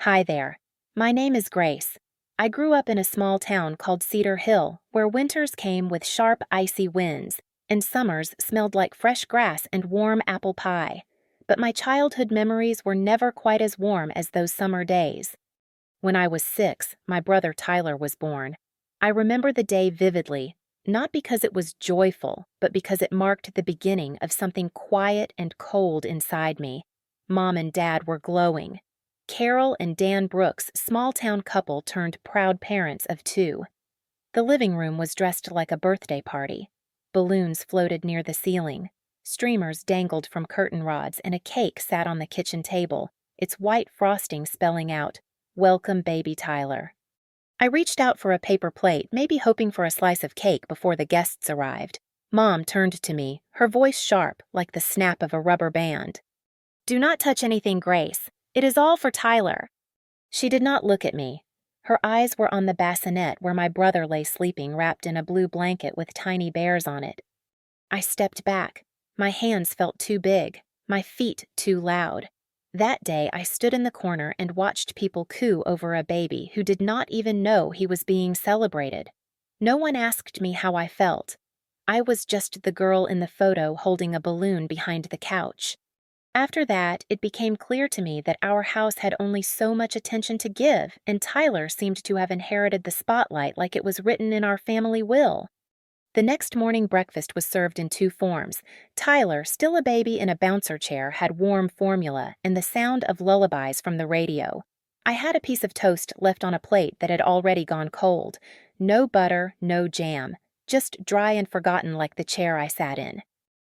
Hi there. My name is Grace. I grew up in a small town called Cedar Hill, where winters came with sharp, icy winds, and summers smelled like fresh grass and warm apple pie. But my childhood memories were never quite as warm as those summer days. When I was 6, my brother Tyler was born. I remember the day vividly, not because it was joyful, but because it marked the beginning of something quiet and cold inside me. Mom and Dad were glowing. Carol and Dan Brooks, small-town couple turned proud parents of 2. The living room was dressed like a birthday party. Balloons floated near the ceiling. Streamers dangled from curtain rods, and a cake sat on the kitchen table, its white frosting spelling out, "Welcome, baby Tyler." I reached out for a paper plate, maybe hoping for a slice of cake before the guests arrived. Mom turned to me, her voice sharp, like the snap of a rubber band. "Do not touch anything, Grace. It is all for Tyler." She did not look at me. Her eyes were on the bassinet where my brother lay sleeping wrapped in a blue blanket with tiny bears on it. I stepped back. My hands felt too big, my feet too loud. That day, I stood in the corner and watched people coo over a baby who did not even know he was being celebrated. No one asked me how I felt. I was just the girl in the photo holding a balloon behind the couch. After that, it became clear to me that our house had only so much attention to give, and Tyler seemed to have inherited the spotlight like it was written in our family will. The next morning breakfast was served in 2 forms. Tyler, still a baby in a bouncer chair, had warm formula and the sound of lullabies from the radio. I had a piece of toast left on a plate that had already gone cold. No butter, no jam, just dry and forgotten like the chair I sat in.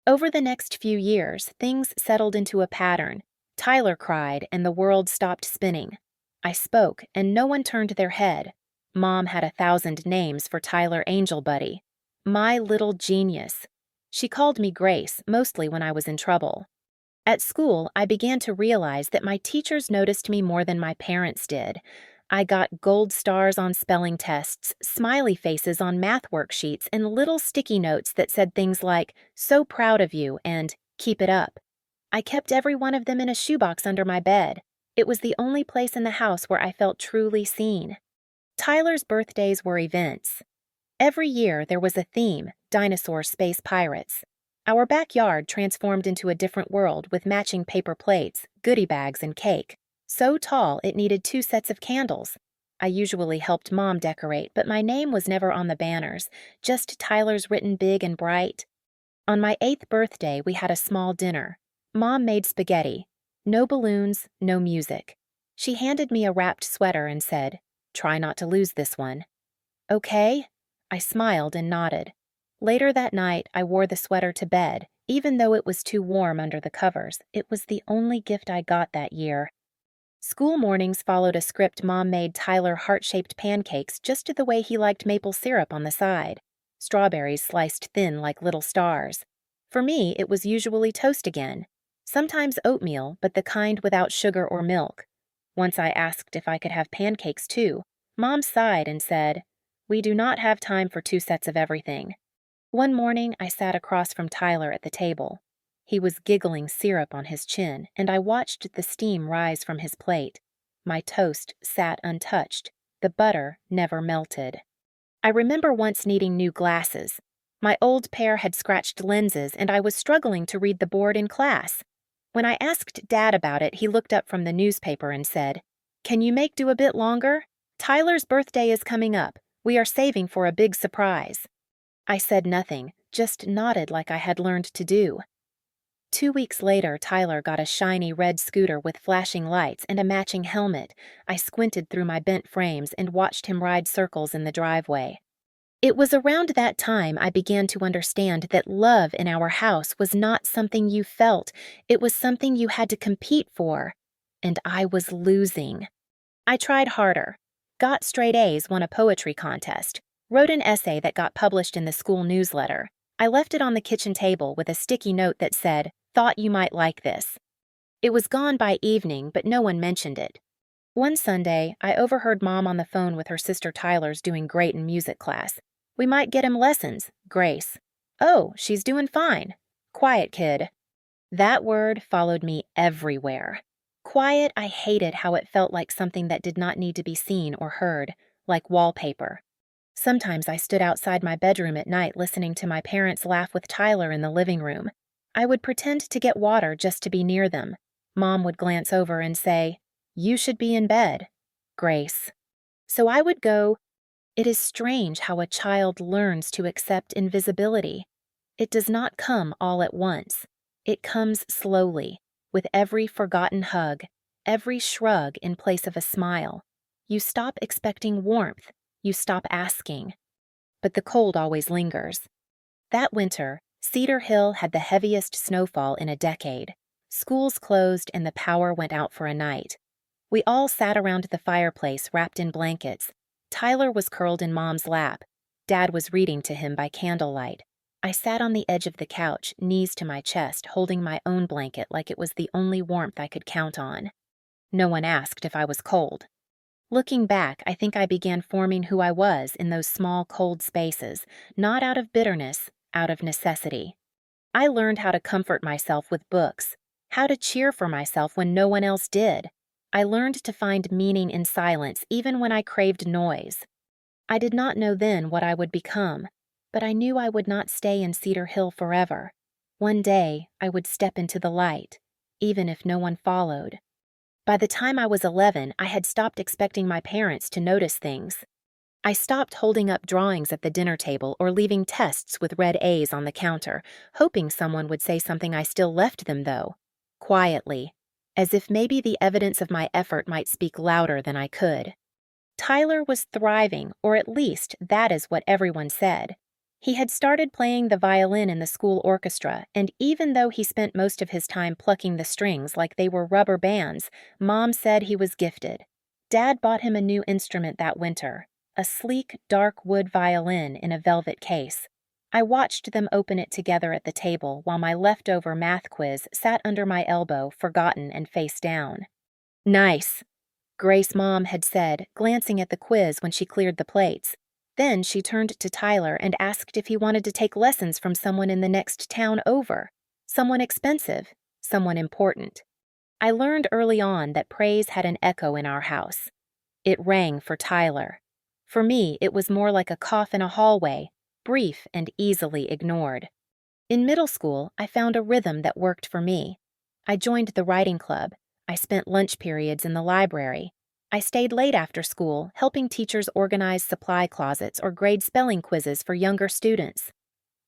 Over the next few years, things settled into a pattern. Tyler cried, and the world stopped spinning. I spoke, and no one turned their head. Mom had 1,000 names for Tyler Angel Buddy. My little genius. She called me Grace, mostly when I was in trouble. At school, I began to realize that my teachers noticed me more than my parents did. I got gold stars on spelling tests, smiley faces on math worksheets, and little sticky notes that said things like, "So proud of you," and "Keep it up." I kept every one of them in a shoebox under my bed. It was the only place in the house where I felt truly seen. Tyler's birthdays were events. Every year there was a theme: dinosaur space pirates. Our backyard transformed into a different world with matching paper plates, goodie bags, and cake. So tall it needed 2 sets of candles. I usually helped Mom decorate, but my name was never on the banners, just Tyler's written big and bright. On my 8th birthday, we had a small dinner. Mom made spaghetti. No balloons, no music. She handed me a wrapped sweater and said, "Try not to lose this one." "Okay." I smiled and nodded. Later that night, I wore the sweater to bed. Even though it was too warm under the covers, it was the only gift I got that year. School mornings followed a script. Mom made Tyler heart-shaped pancakes just the way he liked maple syrup on the side. Strawberries sliced thin like little stars. For me, it was usually toast again. Sometimes oatmeal, but the kind without sugar or milk. Once I asked if I could have pancakes too. Mom sighed and said, "We do not have time for 2 sets of everything." One morning, I sat across from Tyler at the table. He was giggling syrup on his chin, and I watched the steam rise from his plate. My toast sat untouched. The butter never melted. I remember once needing new glasses. My old pair had scratched lenses, and I was struggling to read the board in class. When I asked Dad about it, he looked up from the newspaper and said, "Can you make do a bit longer? Tyler's birthday is coming up. We are saving for a big surprise." I said nothing, just nodded like I had learned to do. 2 weeks later, Tyler got a shiny red scooter with flashing lights and a matching helmet. I squinted through my bent frames and watched him ride circles in the driveway. It was around that time I began to understand that love in our house was not something you felt, it was something you had to compete for. And I was losing. I tried harder. Got straight A's, won a poetry contest. Wrote an essay that got published in the school newsletter. I left it on the kitchen table with a sticky note that said, "Thought you might like this." It was gone by evening, but no one mentioned it. One Sunday, I overheard Mom on the phone with her sister Tyler's doing great in music class. "We might get him lessons." Grace. "Oh, she's doing fine." "Quiet kid." That word followed me everywhere. Quiet, I hated how it felt like something that did not need to be seen or heard, like wallpaper. Sometimes I stood outside my bedroom at night listening to my parents laugh with Tyler in the living room. I would pretend to get water just to be near them. Mom would glance over and say, "You should be in bed, Grace." So I would go. It is strange how a child learns to accept invisibility. It does not come all at once. It comes slowly, with every forgotten hug, every shrug in place of a smile. You stop expecting warmth. You stop asking. But the cold always lingers. That winter, Cedar Hill had the heaviest snowfall in a decade. Schools closed and the power went out for a night. We all sat around the fireplace wrapped in blankets. Tyler was curled in Mom's lap. Dad was reading to him by candlelight. I sat on the edge of the couch, knees to my chest, holding my own blanket like it was the only warmth I could count on. No one asked if I was cold. Looking back, I think I began forming who I was in those small, cold spaces, not out of bitterness, out of necessity. I learned how to comfort myself with books, how to cheer for myself when no one else did. I learned to find meaning in silence even when I craved noise. I did not know then what I would become, but I knew I would not stay in Cedar Hill forever. One day, I would step into the light, even if no one followed. By the time I was 11, I had stopped expecting my parents to notice things. I stopped holding up drawings at the dinner table or leaving tests with red A's on the counter, hoping someone would say something I still left them, though, quietly, as if maybe the evidence of my effort might speak louder than I could. Tyler was thriving, or at least that is what everyone said. He had started playing the violin in the school orchestra, and even though he spent most of his time plucking the strings like they were rubber bands, Mom said he was gifted. Dad bought him a new instrument that winter, a sleek, dark wood violin in a velvet case. I watched them open it together at the table while my leftover math quiz sat under my elbow, forgotten and face down. "Nice," Grace Mom had said, glancing at the quiz when she cleared the plates. Then she turned to Tyler and asked if he wanted to take lessons from someone in the next town over. Someone expensive, someone important. I learned early on that praise had an echo in our house. It rang for Tyler. For me, it was more like a cough in a hallway, brief and easily ignored. In middle school, I found a rhythm that worked for me. I joined the writing club. I spent lunch periods in the library. I stayed late after school, helping teachers organize supply closets or grade spelling quizzes for younger students.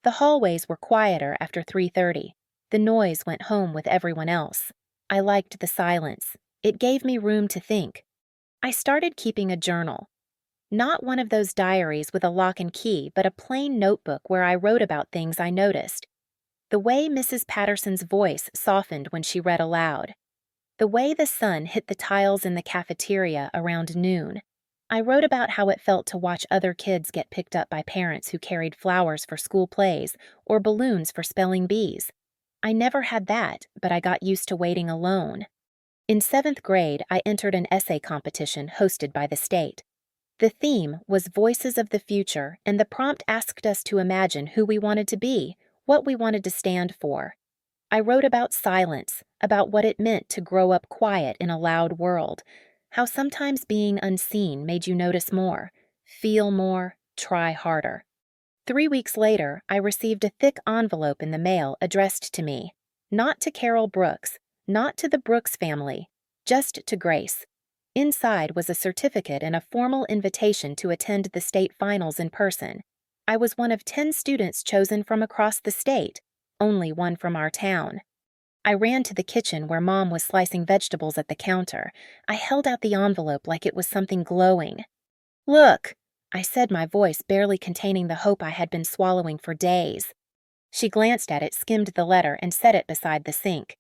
The hallways were quieter after 3:30. The noise went home with everyone else. I liked the silence. It gave me room to think. I started keeping a journal. Not one of those diaries with a lock and key, but a plain notebook where I wrote about things I noticed. The way Mrs. Patterson's voice softened when she read aloud. The way the sun hit the tiles in the cafeteria around noon. I wrote about how it felt to watch other kids get picked up by parents who carried flowers for school plays or balloons for spelling bees. I never had that, but I got used to waiting alone. In 7th grade, I entered an essay competition hosted by the state. The theme was Voices of the Future, and the prompt asked us to imagine who we wanted to be, what we wanted to stand for. I wrote about silence, about what it meant to grow up quiet in a loud world, how sometimes being unseen made you notice more, feel more, try harder. 3 weeks later, I received a thick envelope in the mail addressed to me, not to Carol Brooks, not to the Brooks family, just to Grace. Inside was a certificate and a formal invitation to attend the state finals in person. I was one of 10 students chosen from across the state, only one from our town. I ran to the kitchen where Mom was slicing vegetables at the counter. I held out the envelope like it was something glowing. "Look," I said, my voice barely containing the hope I had been swallowing for days. She glanced at it, skimmed the letter, and set it beside the sink.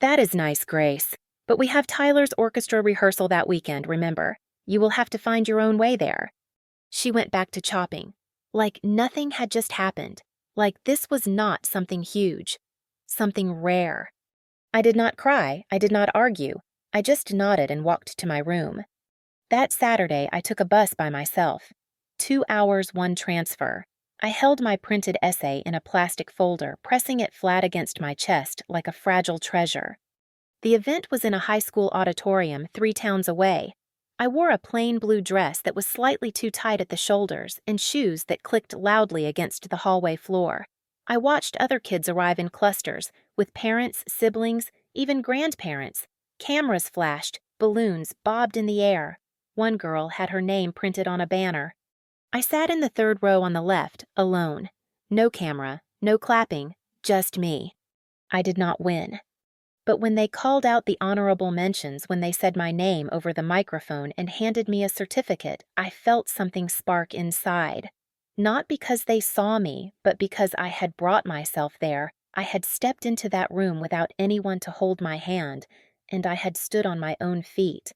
"That is nice, Grace. But we have Tyler's orchestra rehearsal that weekend, remember. You will have to find your own way there." She went back to chopping. Like nothing had just happened. Like this was not something huge. Something rare. I did not cry. I did not argue. I just nodded and walked to my room. That Saturday, I took a bus by myself. 2 hours, 1 transfer. I held my printed essay in a plastic folder, pressing it flat against my chest like a fragile treasure. The event was in a high school auditorium 3 towns away. I wore a plain blue dress that was slightly too tight at the shoulders and shoes that clicked loudly against the hallway floor. I watched other kids arrive in clusters, with parents, siblings, even grandparents. Cameras flashed, balloons bobbed in the air. One girl had her name printed on a banner. I sat in the third row on the left, alone. No camera, no clapping, just me. I did not win. But when they called out the honorable mentions, when they said my name over the microphone and handed me a certificate, I felt something spark inside. Not because they saw me, but because I had brought myself there. I had stepped into that room without anyone to hold my hand, and I had stood on my own feet.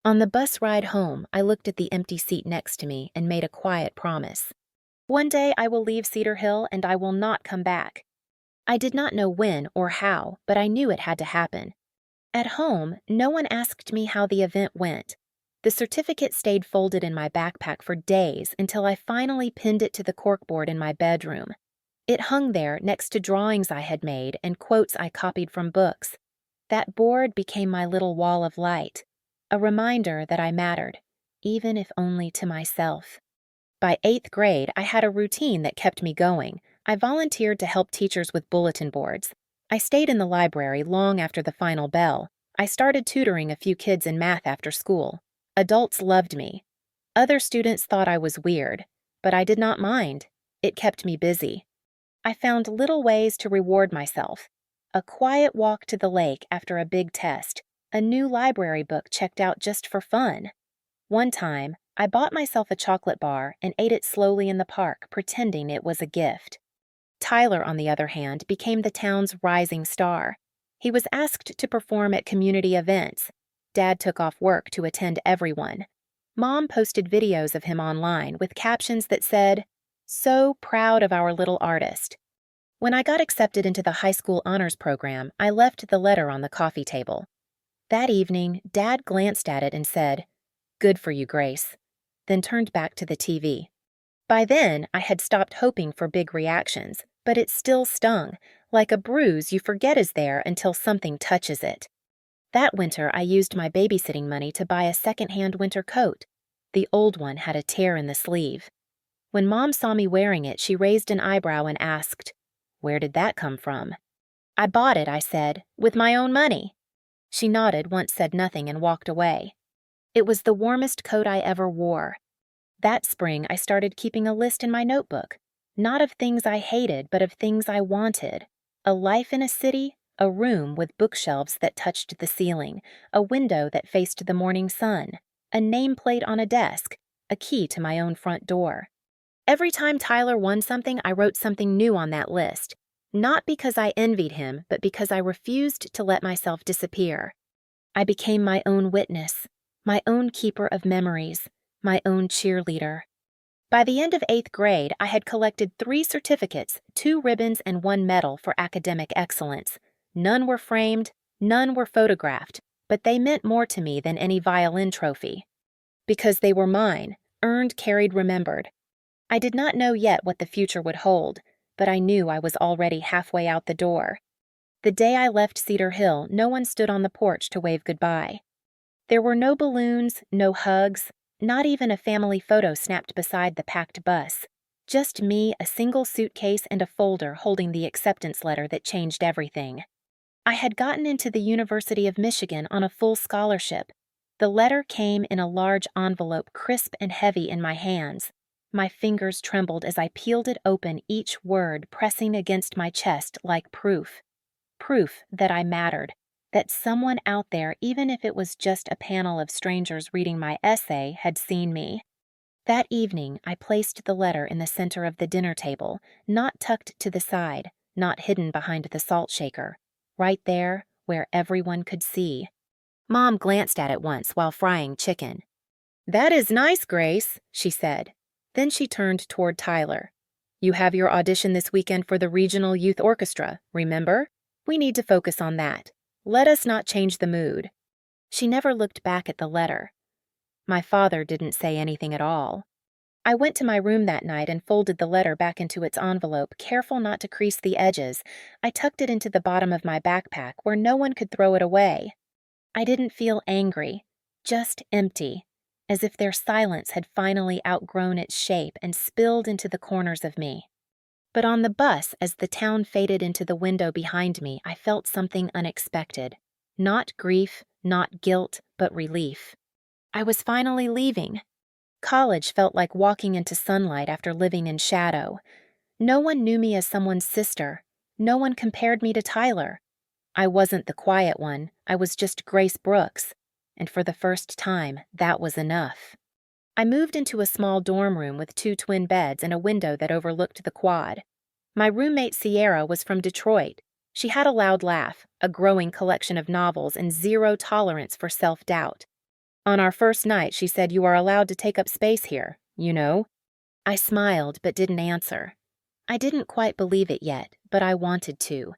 On the bus ride home, I looked at the empty seat next to me and made a quiet promise. One day I will leave Cedar Hill and I will not come back. I did not know when or how, but I knew it had to happen. At home, no one asked me how the event went. The certificate stayed folded in my backpack for days until I finally pinned it to the corkboard in my bedroom. It hung there next to drawings I had made and quotes I copied from books. That board became my little wall of light, a reminder that I mattered, even if only to myself. By 8th grade, I had a routine that kept me going. I volunteered to help teachers with bulletin boards. I stayed in the library long after the final bell. I started tutoring a few kids in math after school. Adults loved me. Other students thought I was weird, but I did not mind. It kept me busy. I found little ways to reward myself. A quiet walk to the lake after a big test, a new library book checked out just for fun. One time, I bought myself a chocolate bar and ate it slowly in the park, pretending it was a gift. Tyler, on the other hand, became the town's rising star. He was asked to perform at community events. Dad took off work to attend everyone. Mom posted videos of him online with captions that said, "So proud of our little artist." When I got accepted into the high school honors program, I left the letter on the coffee table. That evening, Dad glanced at it and said, "Good for you, Grace," then turned back to the TV. By then, I had stopped hoping for big reactions, but it still stung, like a bruise you forget is there until something touches it. That winter, I used my babysitting money to buy a second-hand winter coat. The old one had a tear in the sleeve. When Mom saw me wearing it, she raised an eyebrow and asked, "Where did that come from?" "I bought it," I said, "with my own money." She nodded, once said nothing, and walked away. It was the warmest coat I ever wore. That spring, I started keeping a list in my notebook, not of things I hated, but of things I wanted. A life in a city, a room with bookshelves that touched the ceiling, a window that faced the morning sun, a nameplate on a desk, a key to my own front door. Every time Tyler won something, I wrote something new on that list, not because I envied him, but because I refused to let myself disappear. I became my own witness, my own keeper of memories, my own cheerleader. By the end of 8th grade, I had collected 3 certificates, 2 ribbons, and 1 medal for academic excellence. None were framed, none were photographed, but they meant more to me than any violin trophy. Because they were mine, earned, carried, remembered. I did not know yet what the future would hold, but I knew I was already halfway out the door. The day I left Cedar Hill, no one stood on the porch to wave goodbye. There were no balloons, no hugs, not even a family photo snapped beside the packed bus. Just me, a single suitcase, and a folder holding the acceptance letter that changed everything. I had gotten into the University of Michigan on a full scholarship. The letter came in a large envelope, crisp and heavy in my hands. My fingers trembled as I peeled it open, each word pressing against my chest like proof. Proof that I mattered, that someone out there, even if it was just a panel of strangers reading my essay, had seen me. That evening, I placed the letter in the center of the dinner table, not tucked to the side, not hidden behind the salt shaker, right there where everyone could see. Mom glanced at it once while frying chicken. "That is nice, Grace," she said. Then she turned toward Tyler. "You have your audition this weekend for the Regional Youth Orchestra, remember? We need to focus on that. Let us not change the mood." She never looked back at the letter. My father didn't say anything at all. I went to my room that night and folded the letter back into its envelope, careful not to crease the edges. I tucked it into the bottom of my backpack where no one could throw it away. I didn't feel angry, just empty, as if their silence had finally outgrown its shape and spilled into the corners of me. But on the bus, as the town faded into the window behind me, I felt something unexpected. Not grief, not guilt, but relief. I was finally leaving. College felt like walking into sunlight after living in shadow. No one knew me as someone's sister. No one compared me to Tyler. I wasn't the quiet one, I was just Grace Brooks. And for the first time, that was enough. I moved into a small dorm room with 2 twin beds and a window that overlooked the quad. My roommate Sierra was from Detroit. She had a loud laugh, a growing collection of novels, and zero tolerance for self-doubt. On our first night, she said, "You are allowed to take up space here, you know." I smiled but didn't answer. I didn't quite believe it yet, but I wanted to.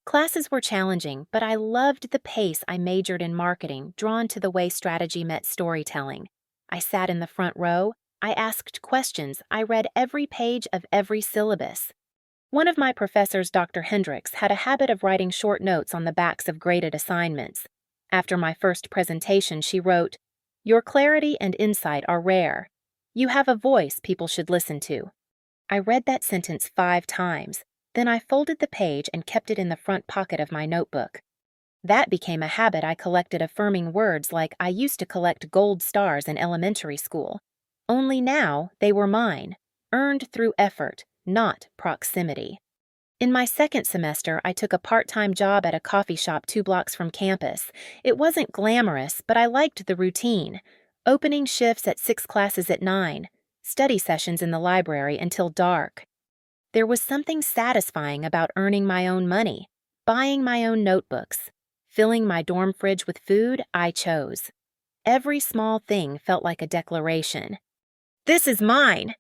Classes were challenging, but I loved the pace. I majored in marketing, drawn to the way strategy met storytelling. I sat in the front row, I asked questions, I read every page of every syllabus. One of my professors, Dr. Hendricks, had a habit of writing short notes on the backs of graded assignments. After my first presentation, she wrote, "Your clarity and insight are rare. You have a voice people should listen to." I read that sentence 5 times. Then I folded the page and kept it in the front pocket of my notebook. That became a habit. I collected affirming words like I used to collect gold stars in elementary school. Only now they were mine, earned through effort, not proximity. In my second semester, I took a part-time job at a coffee shop 2 blocks from campus. It wasn't glamorous, but I liked the routine. Opening shifts at 6 classes at 9, study sessions in the library until dark. There was something satisfying about earning my own money, buying my own notebooks, filling my dorm fridge with food I chose. Every small thing felt like a declaration. This is mine!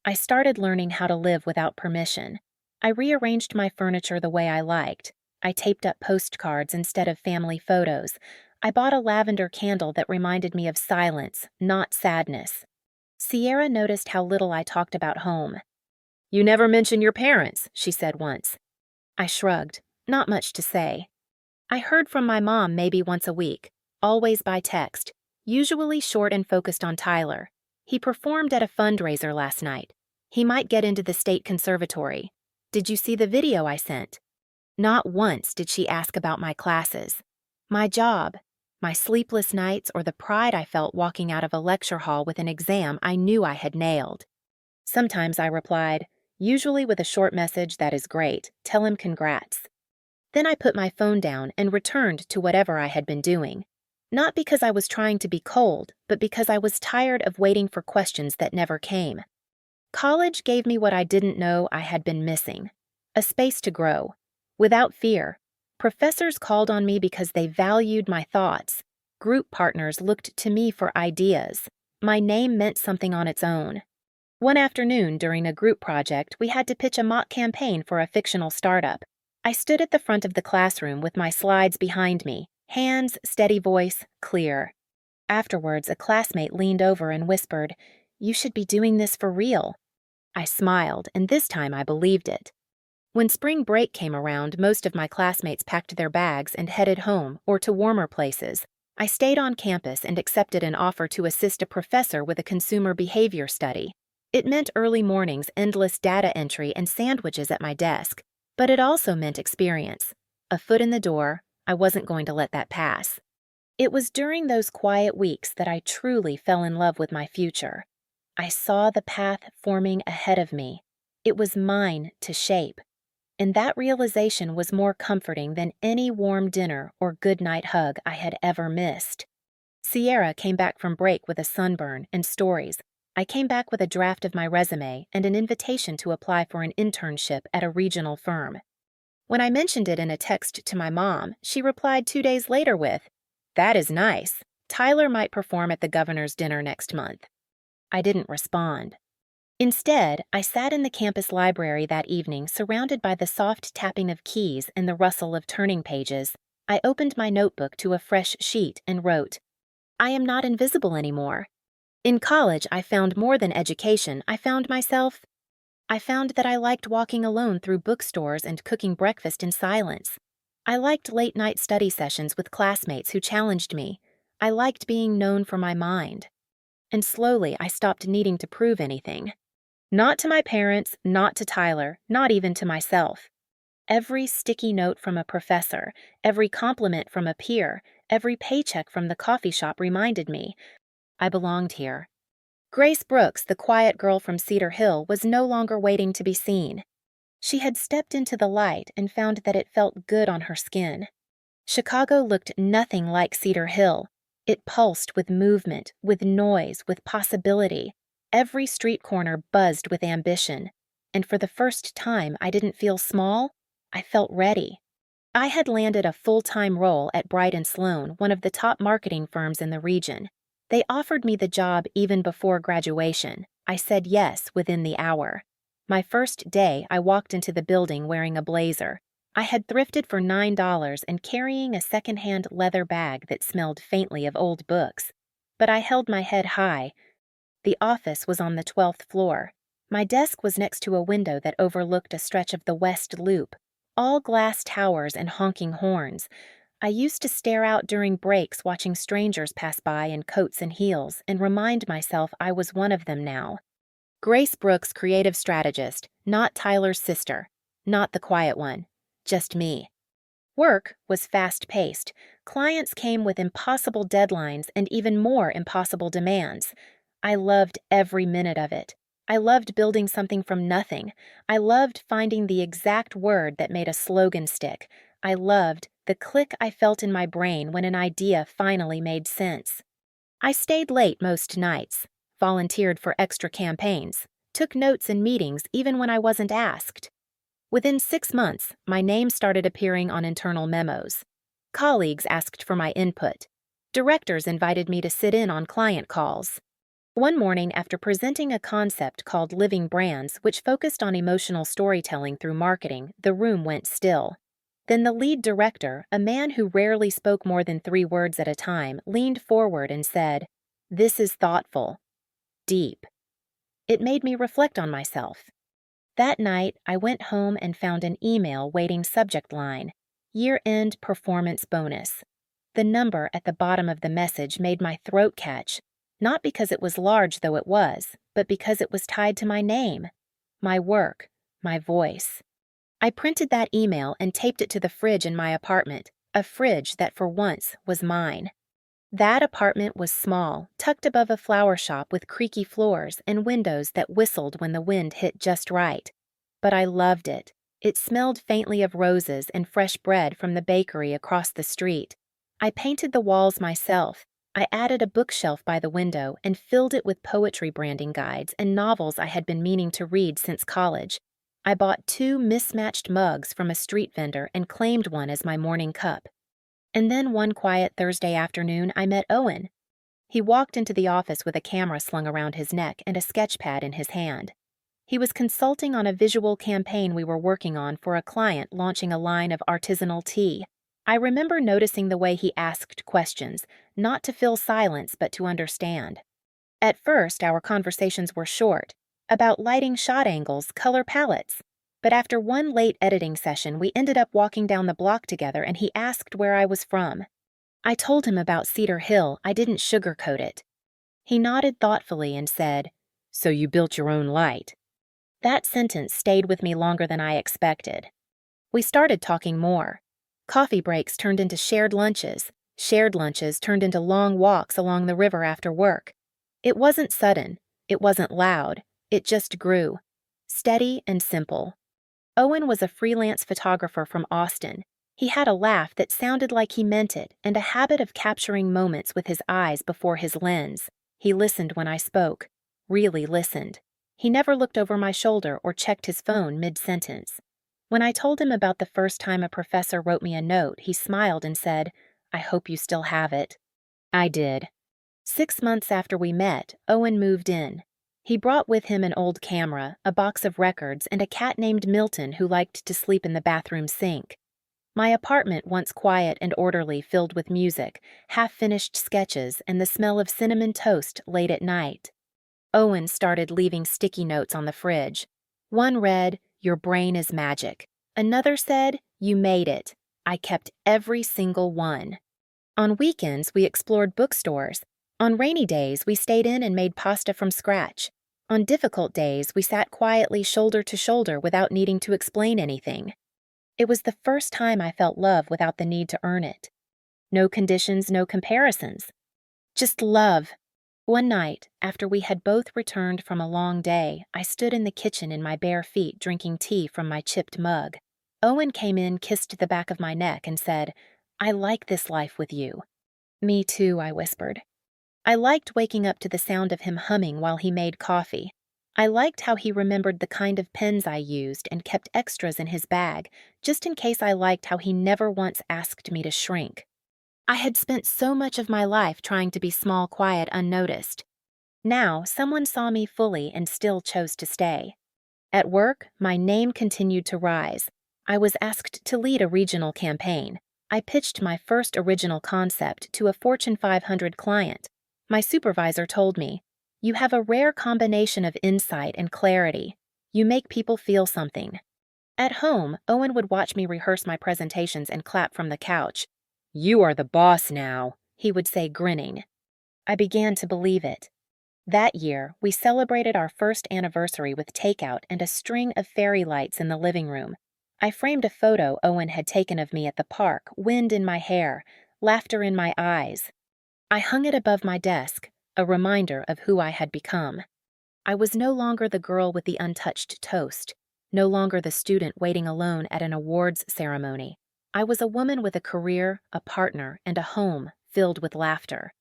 I started learning how to live without permission. I rearranged my furniture the way I liked. I taped up postcards instead of family photos. I bought a lavender candle that reminded me of silence, not sadness. Sierra noticed how little I talked about home. "You never mention your parents," she said once. I shrugged. Not much to say. I heard from my mom maybe once a week, always by text, usually short and focused on Tyler. He performed at a fundraiser last night. He might get into the state conservatory. Did you see the video I sent? Not once did she ask about my classes, my job, my sleepless nights, or the pride I felt walking out of a lecture hall with an exam I knew I had nailed. Sometimes I replied, usually with a short message that is great, tell him congrats. Then I put my phone down and returned to whatever I had been doing. Not because I was trying to be cold, but because I was tired of waiting for questions that never came. College gave me what I didn't know I had been missing, a space to grow, without fear. Professors called on me because they valued my thoughts. Group partners looked to me for ideas. My name meant something on its own. One afternoon during a group project, we had to pitch a mock campaign for a fictional startup. I stood at the front of the classroom with my slides behind me, hands, steady voice, clear. Afterwards, a classmate leaned over and whispered, "You should be doing this for real." I smiled, and this time I believed it. When spring break came around, most of my classmates packed their bags and headed home or to warmer places. I stayed on campus and accepted an offer to assist a professor with a consumer behavior study. It meant early mornings, endless data entry, and sandwiches at my desk. But it also meant experience. A foot in the door, I wasn't going to let that pass. It was during those quiet weeks that I truly fell in love with my future. I saw the path forming ahead of me. It was mine to shape. And that realization was more comforting than any warm dinner or goodnight hug I had ever missed. Sierra came back from break with a sunburn and stories. I came back with a draft of my resume and an invitation to apply for an internship at a regional firm. When I mentioned it in a text to my mom, she replied 2 days later with, "That is nice. Tyler might perform at the governor's dinner next month." I didn't respond. Instead, I sat in the campus library that evening, surrounded by the soft tapping of keys and the rustle of turning pages. I opened my notebook to a fresh sheet and wrote, "I am not invisible anymore." In college, I found more than education. I found myself. I found that I liked walking alone through bookstores and cooking breakfast in silence. I liked late-night study sessions with classmates who challenged me. I liked being known for my mind. And slowly, I stopped needing to prove anything. Not to my parents, not to Tyler, not even to myself. Every sticky note from a professor, every compliment from a peer, every paycheck from the coffee shop reminded me I belonged here. Grace Brooks, the quiet girl from Cedar Hill, was no longer waiting to be seen. She had stepped into the light and found that it felt good on her skin. Chicago looked nothing like Cedar Hill. It pulsed with movement, with noise, with possibility. Every street corner buzzed with ambition. And for the first time, I didn't feel small. I felt ready. I had landed a full-time role at Bright & Sloan, one of the top marketing firms in the region. They offered me the job even before graduation. I said yes within the hour. My first day, I walked into the building wearing a blazer. I had thrifted for $9 and carrying a second-hand leather bag that smelled faintly of old books. But I held my head high. The office was on the 12th floor. My desk was next to a window that overlooked a stretch of the West Loop, all glass towers and honking horns. I used to stare out during breaks watching strangers pass by in coats and heels and remind myself I was one of them now. Grace Brooks, creative strategist, not Tyler's sister, not the quiet one, just me. Work was fast-paced. Clients came with impossible deadlines and even more impossible demands. I loved every minute of it. I loved building something from nothing. I loved finding the exact word that made a slogan stick. I loved the click I felt in my brain when an idea finally made sense. I stayed late most nights, volunteered for extra campaigns, took notes in meetings even when I wasn't asked. Within 6 months, my name started appearing on internal memos. Colleagues asked for my input. Directors invited me to sit in on client calls. One morning, after presenting a concept called Living Brands, which focused on emotional storytelling through marketing, the room went still. Then the lead director, a man who rarely spoke more than 3 words at a time, leaned forward and said, "This is thoughtful. Deep." It made me reflect on myself. That night, I went home and found an email waiting subject line, "Year-end performance bonus." The number at the bottom of the message made my throat catch, not because it was large though it was, but because it was tied to my name, my work, my voice. I printed that email and taped it to the fridge in my apartment, a fridge that for once was mine. That apartment was small, tucked above a flower shop with creaky floors and windows that whistled when the wind hit just right. But I loved it. It smelled faintly of roses and fresh bread from the bakery across the street. I painted the walls myself. I added a bookshelf by the window and filled it with poetry branding guides and novels I had been meaning to read since college. I bought 2 mismatched mugs from a street vendor and claimed one as my morning cup. And then one quiet Thursday afternoon, I met Owen. He walked into the office with a camera slung around his neck and a sketch pad in his hand. He was consulting on a visual campaign we were working on for a client launching a line of artisanal tea. I remember noticing the way he asked questions, not to fill silence but to understand. At first, our conversations were short, about lighting shot angles, color palettes. But after one late editing session, we ended up walking down the block together and he asked where I was from. I told him about Cedar Hill. I didn't sugarcoat it. He nodded thoughtfully and said, "So you built your own light." That sentence stayed with me longer than I expected. We started talking more. Coffee breaks turned into shared lunches. Shared lunches turned into long walks along the river after work. It wasn't sudden. It wasn't loud. It just grew. Steady and simple. Owen was a freelance photographer from Austin. He had a laugh that sounded like he meant it and a habit of capturing moments with his eyes before his lens. He listened when I spoke. Really listened. He never looked over my shoulder or checked his phone mid-sentence. When I told him about the first time a professor wrote me a note, he smiled and said, "I hope you still have it." I did. 6 months after we met, Owen moved in. He brought with him an old camera, a box of records, and a cat named Milton who liked to sleep in the bathroom sink. My apartment, once quiet and orderly, filled with music, half-finished sketches, and the smell of cinnamon toast late at night. Owen started leaving sticky notes on the fridge. One read, "Your brain is magic." Another said, "You made it." I kept every single one. On weekends, we explored bookstores. On rainy days, we stayed in and made pasta from scratch. On difficult days, we sat quietly shoulder to shoulder without needing to explain anything. It was the first time I felt love without the need to earn it. No conditions, no comparisons. Just love. One night, after we had both returned from a long day, I stood in the kitchen in my bare feet drinking tea from my chipped mug. Owen came in, kissed the back of my neck, and said, "I like this life with you." "Me too," I whispered. I liked waking up to the sound of him humming while he made coffee. I liked how he remembered the kind of pens I used and kept extras in his bag, just in case. I liked how he never once asked me to shrink. I had spent so much of my life trying to be small, quiet, unnoticed. Now, someone saw me fully and still chose to stay. At work, my name continued to rise. I was asked to lead a regional campaign. I pitched my first original concept to a Fortune 500 client. My supervisor told me, "You have a rare combination of insight and clarity. You make people feel something." At home, Owen would watch me rehearse my presentations and clap from the couch. "You are the boss now," he would say, grinning. I began to believe it. That year, we celebrated our first anniversary with takeout and a string of fairy lights in the living room. I framed a photo Owen had taken of me at the park, wind in my hair, laughter in my eyes. I hung it above my desk, a reminder of who I had become. I was no longer the girl with the untouched toast, no longer the student waiting alone at an awards ceremony. I was a woman with a career, a partner, and a home filled with laughter.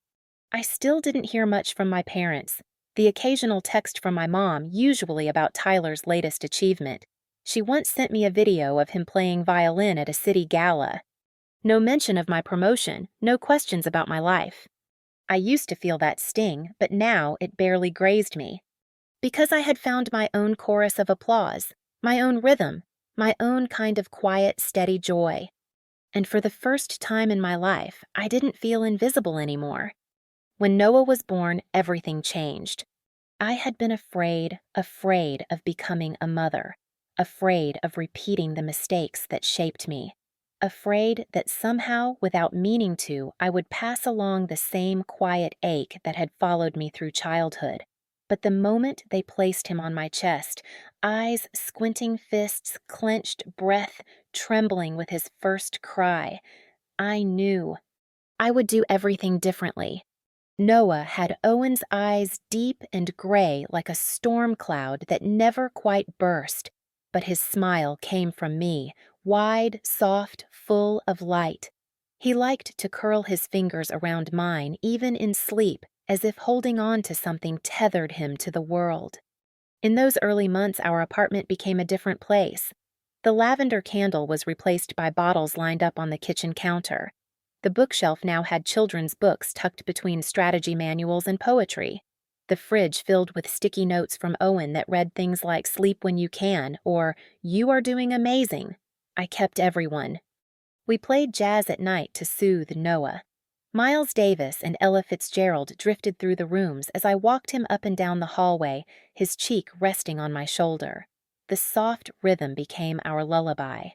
I still didn't hear much from my parents. The occasional text from my mom, usually about Tyler's latest achievement. She once sent me a video of him playing violin at a city gala. No mention of my promotion, no questions about my life. I used to feel that sting, but now it barely grazed me. Because I had found my own chorus of applause, my own rhythm, my own kind of quiet, steady joy. And for the first time in my life, I didn't feel invisible anymore. When Noah was born, everything changed. I had been afraid of becoming a mother, afraid of repeating the mistakes that shaped me, afraid that somehow, without meaning to, I would pass along the same quiet ache that had followed me through childhood. But the moment they placed him on my chest, eyes squinting, fists clenched, breath trembling with his first cry, I knew I would do everything differently. Noah had Owen's eyes deep and gray like a storm cloud that never quite burst, but his smile came from me, wide, soft, full of light. He liked to curl his fingers around mine, even in sleep, as if holding on to something tethered him to the world. In those early months, our apartment became a different place. The lavender candle was replaced by bottles lined up on the kitchen counter. The bookshelf now had children's books tucked between strategy manuals and poetry. The fridge filled with sticky notes from Owen that read things like "Sleep when you can" or "You are doing amazing." I kept everyone. We played jazz at night to soothe Noah. Miles Davis and Ella Fitzgerald drifted through the rooms as I walked him up and down the hallway, his cheek resting on my shoulder. The soft rhythm became our lullaby.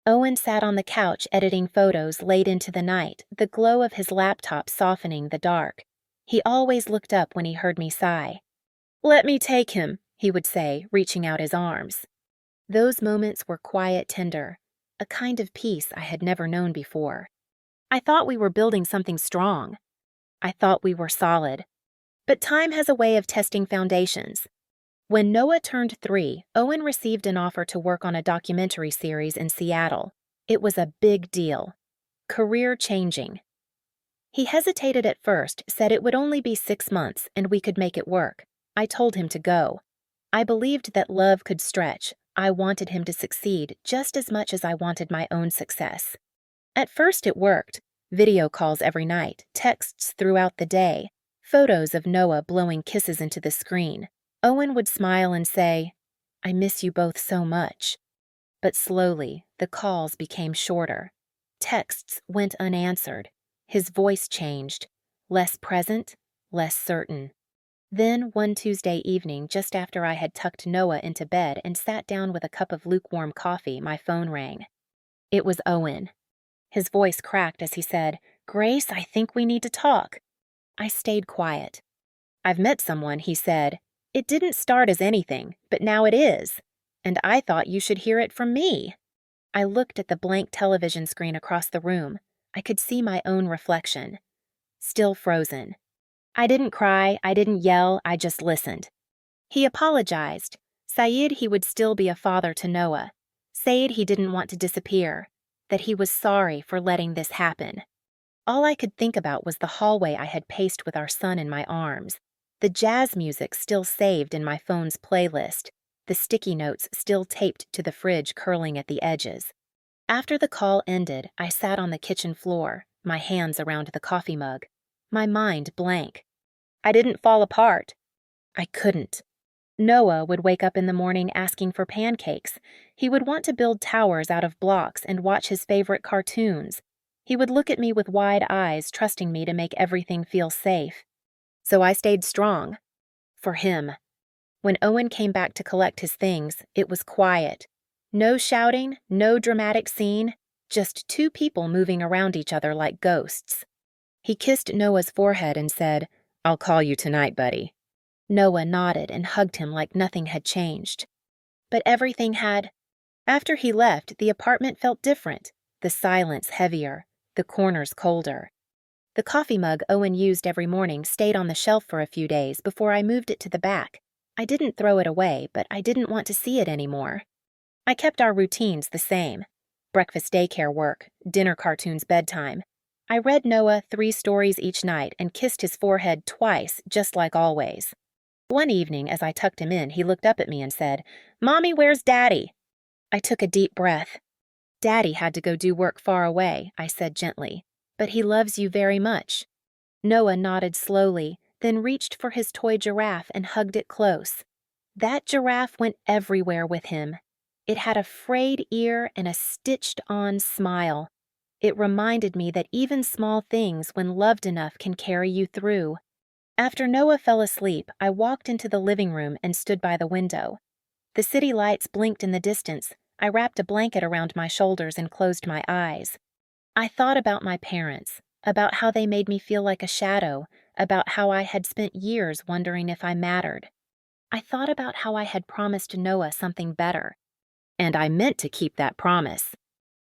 Owen sat on the couch editing photos late into the night, the glow of his laptop softening the dark. He always looked up when he heard me sigh. "Let me take him," he would say, reaching out his arms. Those moments were quiet, tender, a kind of peace I had never known before. I thought we were building something strong. I thought we were solid. But time has a way of testing foundations. When Noah turned 3, Owen received an offer to work on a documentary series in Seattle. It was a big deal. Career-changing. He hesitated at first, said it would only be 6 months and we could make it work. I told him to go. I believed that love could stretch. I wanted him to succeed just as much as I wanted my own success. At first it worked. Video calls every night, texts throughout the day, photos of Noah blowing kisses into the screen. Owen would smile and say, "I miss you both so much." But slowly, the calls became shorter. Texts went unanswered. His voice changed, less present, less certain. Then, one Tuesday evening, just after I had tucked Noah into bed and sat down with a cup of lukewarm coffee, my phone rang. It was Owen. His voice cracked as he said, "Grace, I think we need to talk." I stayed quiet. "I've met someone," he said. "It didn't start as anything, but now it is. And I thought you should hear it from me." I looked at the blank television screen across the room. I could see my own reflection. Still frozen. I didn't cry, I didn't yell, I just listened. He apologized. Said he would still be a father to Noah. Said he didn't want to disappear. That he was sorry for letting this happen. All I could think about was the hallway I had paced with our son in my arms, the jazz music still saved in my phone's playlist, the sticky notes still taped to the fridge curling at the edges. After the call ended, I sat on the kitchen floor, my hands around the coffee mug, my mind blank. I didn't fall apart. I couldn't. Noah would wake up in the morning asking for pancakes. He would want to build towers out of blocks and watch his favorite cartoons. He would look at me with wide eyes, trusting me to make everything feel safe. So I stayed strong. For him. When Owen came back to collect his things, it was quiet. No shouting, no dramatic scene, just two people moving around each other like ghosts. He kissed Noah's forehead and said, "I'll call you tonight, buddy." Noah nodded and hugged him like nothing had changed. But everything had. After he left, the apartment felt different, the silence heavier, the corners colder. The coffee mug Owen used every morning stayed on the shelf for a few days before I moved it to the back. I didn't throw it away, but I didn't want to see it anymore. I kept our routines the same. Breakfast daycare work, dinner cartoons bedtime. I read Noah 3 stories each night and kissed his forehead twice, just like always. One evening, as I tucked him in, he looked up at me and said, "Mommy, where's Daddy?" I took a deep breath. "Daddy had to go do work far away," I said gently, "but he loves you very much." Noah nodded slowly, then reached for his toy giraffe and hugged it close. That giraffe went everywhere with him. It had a frayed ear and a stitched-on smile. It reminded me that even small things, when loved enough, can carry you through. After Noah fell asleep, I walked into the living room and stood by the window. The city lights blinked in the distance. I wrapped a blanket around my shoulders and closed my eyes. I thought about my parents, about how they made me feel like a shadow, about how I had spent years wondering if I mattered. I thought about how I had promised Noah something better. And I meant to keep that promise.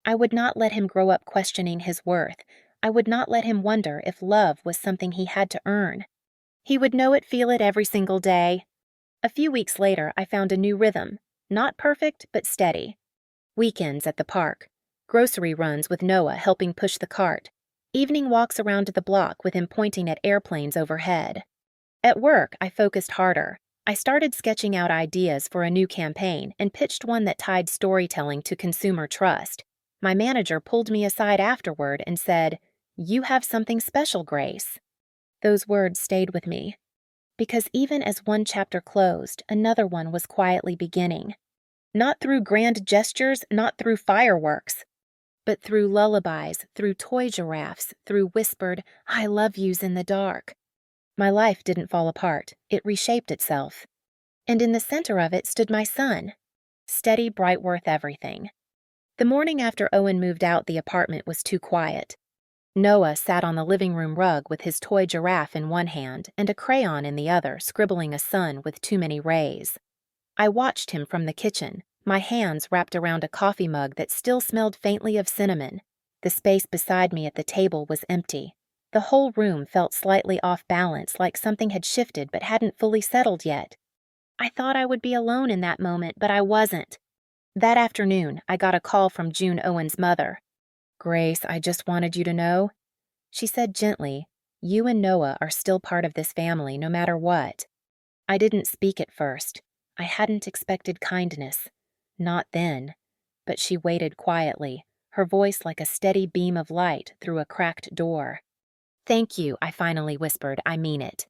I would not let him grow up questioning his worth. I would not let him wonder if love was something he had to earn. He would know it, feel it every single day. A few weeks later, I found a new rhythm. Not perfect, but steady. Weekends at the park. Grocery runs with Noah helping push the cart. Evening walks around the block with him pointing at airplanes overhead. At work, I focused harder. I started sketching out ideas for a new campaign and pitched one that tied storytelling to consumer trust. My manager pulled me aside afterward and said, "You have something special, Grace." Those words stayed with me. Because even as one chapter closed, another one was quietly beginning. Not through grand gestures, not through fireworks, but through lullabies, through toy giraffes, through whispered, "I love yous" in the dark. My life didn't fall apart. It reshaped itself. And in the center of it stood my son. Steady, bright, worth everything. The morning after Owen moved out, the apartment was too quiet. Noah sat on the living room rug with his toy giraffe in one hand and a crayon in the other, scribbling a sun with too many rays. I watched him from the kitchen, my hands wrapped around a coffee mug that still smelled faintly of cinnamon. The space beside me at the table was empty. The whole room felt slightly off balance, like something had shifted but hadn't fully settled yet. I thought I would be alone in that moment, but I wasn't. That afternoon, I got a call from June Owen's mother. "Grace, I just wanted you to know," she said gently, "you and Noah are still part of this family, no matter what." I didn't speak at first. I hadn't expected kindness. Not then. But she waited quietly, her voice like a steady beam of light through a cracked door. "Thank you," I finally whispered. "I mean it."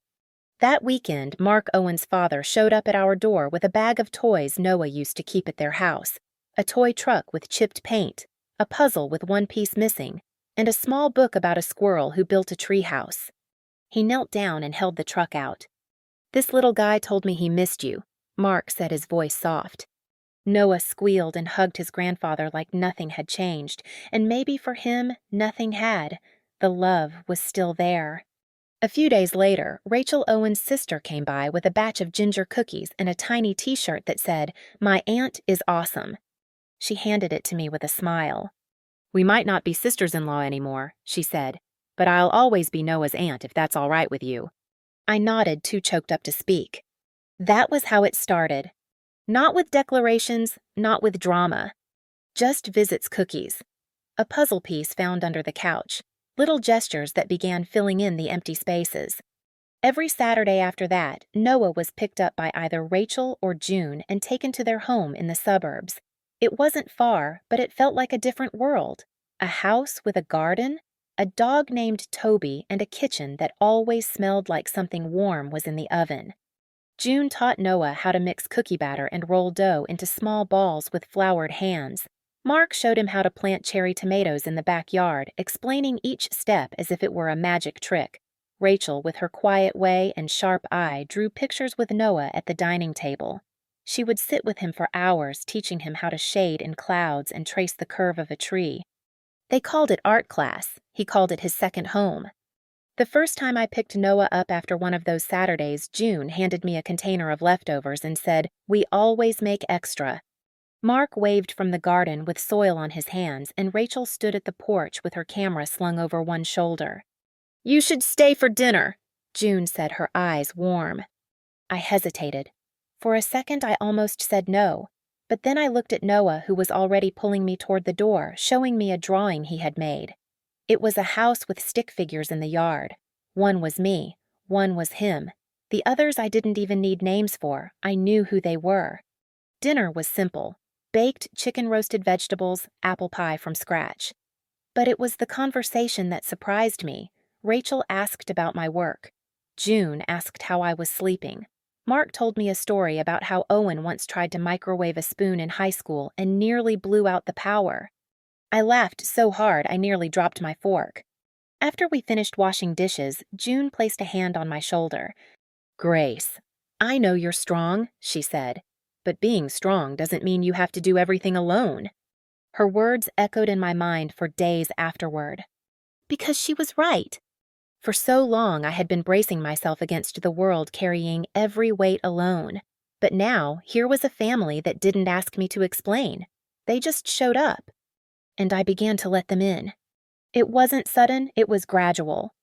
That weekend, Mark Owen's father showed up at our door with a bag of toys Noah used to keep at their house, a toy truck with chipped paint, a puzzle with one piece missing, and a small book about a squirrel who built a treehouse. He knelt down and held the truck out. "This little guy told me he missed you," Mark said, his voice soft. Noah squealed and hugged his grandfather like nothing had changed, and maybe for him, nothing had. The love was still there. A few days later, Rachel Owen's sister came by with a batch of ginger cookies and a tiny t-shirt that said, "My aunt is awesome." She handed it to me with a smile. "We might not be sisters-in-law anymore," she said, "but I'll always be Noah's aunt if that's all right with you." I nodded, too choked up to speak. That was how it started. Not with declarations, not with drama. Just Visits cookies. A puzzle piece found under the couch. Little gestures that began filling in the empty spaces. Every Saturday after that, Noah was picked up by either Rachel or June and taken to their home in the suburbs. It wasn't far, but it felt like a different world. A house with a garden, a dog named Toby, and a kitchen that always smelled like something warm was in the oven. June taught Noah how to mix cookie batter and roll dough into small balls with floured hands. Mark showed him how to plant cherry tomatoes in the backyard, explaining each step as if it were a magic trick. Rachel, with her quiet way and sharp eye, drew pictures with Noah at the dining table. She would sit with him for hours, teaching him how to shade in clouds and trace the curve of a tree. They called it art class. He called it his second home. The first time I picked Noah up after one of those Saturdays, June handed me a container of leftovers and said, "We always make extra." Mark waved from the garden with soil on his hands, and Rachel stood at the porch with her camera slung over one shoulder. "You should stay for dinner," June said, her eyes warm. I hesitated. For a second I almost said no, but then I looked at Noah, who was already pulling me toward the door, showing me a drawing he had made. It was a house with stick figures in the yard. One was me, one was him. The others I didn't even need names for. I knew who they were. Dinner was simple. Baked chicken roasted vegetables, apple pie from scratch. But it was the conversation that surprised me. Rachel asked about my work. June asked how I was sleeping. Mark told me a story about how Owen once tried to microwave a spoon in high school and nearly blew out the power. I laughed so hard I nearly dropped my fork. After we finished washing dishes, June placed a hand on my shoulder. "Grace, I know you're strong," she said, "but being strong doesn't mean you have to do everything alone." Her words echoed in my mind for days afterward. Because she was right. For so long I had been bracing myself against the world, carrying every weight alone. But now, here was a family that didn't ask me to explain. They just showed up. And I began to let them in. It wasn't sudden, it was gradual.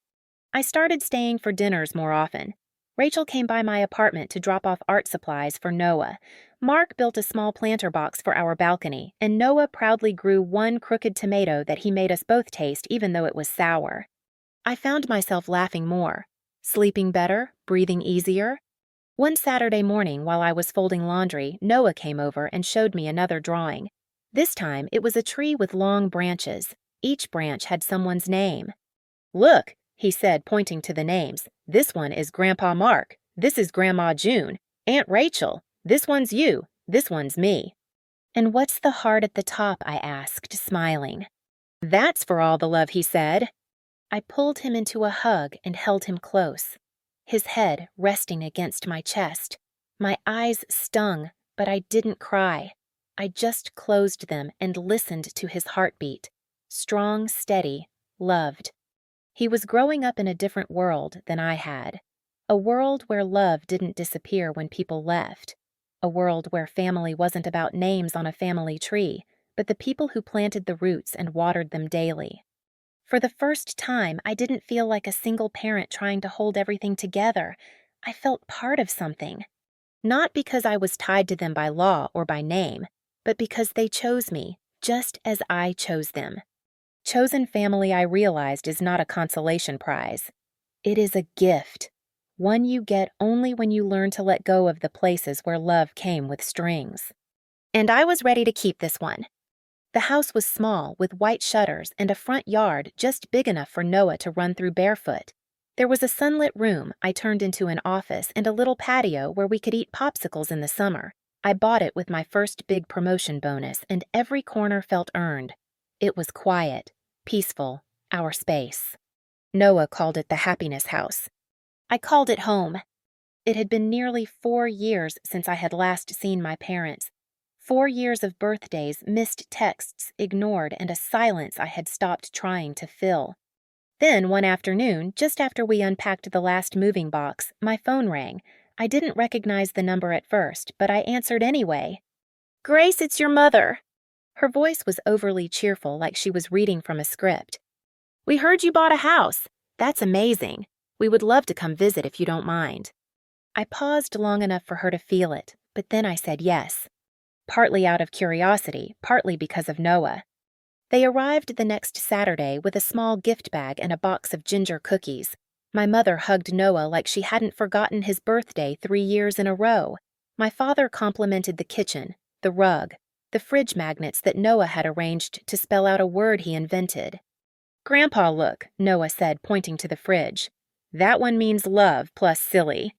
I started staying for dinners more often. Rachel came by my apartment to drop off art supplies for Noah. Mark built a small planter box for our balcony, and Noah proudly grew one crooked tomato that he made us both taste even though it was sour. I found myself laughing more, sleeping better, breathing easier. One Saturday morning while I was folding laundry, Noah came over and showed me another drawing. This time it was a tree with long branches. Each branch had someone's name. "Look," he said, pointing to the names. "This one is Grandpa Mark. This is Grandma June. Aunt Rachel. This one's you. This one's me." "And what's the heart at the top?" I asked, smiling. "That's for all the love," he said. I pulled him into a hug and held him close, his head resting against my chest. My eyes stung, but I didn't cry. I just closed them and listened to his heartbeat. Strong, steady, loved. He was growing up in a different world than I had. A world where love didn't disappear when people left. A world where family wasn't about names on a family tree, but the people who planted the roots and watered them daily. For the first time, I didn't feel like a single parent trying to hold everything together. I felt part of something. Not because I was tied to them by law or by name, but because they chose me, just as I chose them. Chosen family, I realized, is not a consolation prize. It is a gift, one you get only when you learn to let go of the places where love came with strings. And I was ready to keep this one. The house was small, with white shutters and a front yard just big enough for Noah to run through barefoot. There was a sunlit room I turned into an office and a little patio where we could eat popsicles in the summer. I bought it with my first big promotion bonus, and every corner felt earned. It was quiet, peaceful, our space. Noah called it the happiness house. I called it home. It had been nearly 4 years since I had last seen my parents. 4 years of birthdays, missed texts ignored, and a silence I had stopped trying to fill. Then, one afternoon, just after we unpacked the last moving box, my phone rang. I didn't recognize the number at first, but I answered anyway. "Grace, it's your mother." Her voice was overly cheerful, like she was reading from a script. "We heard you bought a house. That's amazing. We would love to come visit if you don't mind." I paused long enough for her to feel it, but then I said yes. Partly out of curiosity, partly because of Noah. They arrived the next Saturday with a small gift bag and a box of ginger cookies. My mother hugged Noah like she hadn't forgotten his birthday 3 years in a row. My father complimented the kitchen, the rug, the fridge magnets that Noah had arranged to spell out a word he invented. "Grandpa, look," Noah said, pointing to the fridge. "That one means love plus silly."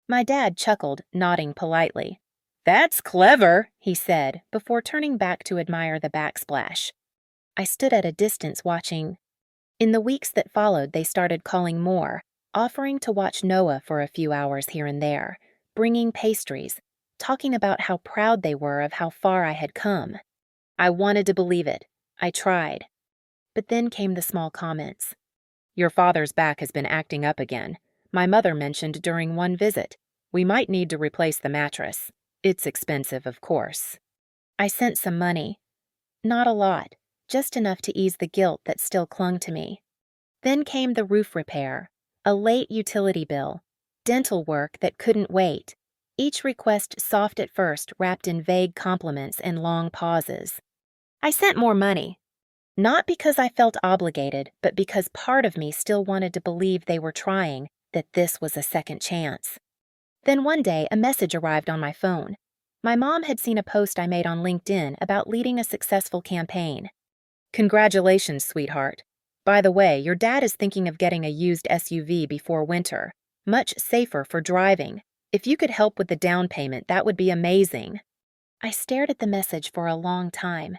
My dad chuckled, nodding politely. "That's clever," he said, before turning back to admire the backsplash. I stood at a distance watching. In the weeks that followed, they started calling more, offering to watch Noah for a few hours here and there, bringing pastries, talking about how proud they were of how far I had come. I wanted to believe it. I tried. But then came the small comments. "Your father's back has been acting up again. My mother mentioned during one visit. We might need to replace the mattress. It's expensive, of course." I sent some money. Not a lot, just enough to ease the guilt that still clung to me. Then came the roof repair, a late utility bill, dental work that couldn't wait, each request soft at first, wrapped in vague compliments and long pauses. I sent more money. Not because I felt obligated, but because part of me still wanted to believe they were trying, that this was a second chance. Then one day, a message arrived on my phone. My mom had seen a post I made on LinkedIn about leading a successful campaign. "Congratulations, sweetheart. By the way, your dad is thinking of getting a used SUV before winter. Much safer for driving. If you could help with the down payment, that would be amazing." I stared at the message for a long time.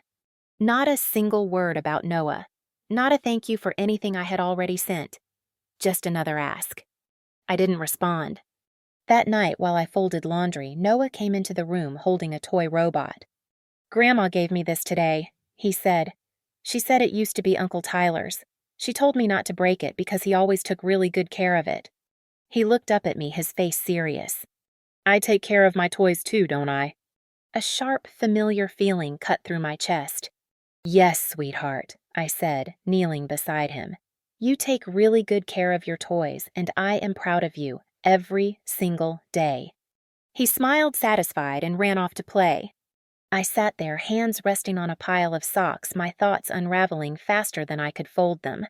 Not a single word about Noah. Not a thank you for anything I had already sent. Just another ask. I didn't respond. That night, while I folded laundry, Noah came into the room holding a toy robot. "Grandma gave me this today," he said. "She said it used to be Uncle Tyler's. She told me not to break it because he always took really good care of it." He looked up at me, his face serious. "I take care of my toys too, don't I?" A sharp, familiar feeling cut through my chest. "Yes, sweetheart," I said, kneeling beside him. "You take really good care of your toys, and I am proud of you, every single day." He smiled satisfied and ran off to play. I sat there, hands resting on a pile of socks, my thoughts unraveling faster than I could fold them.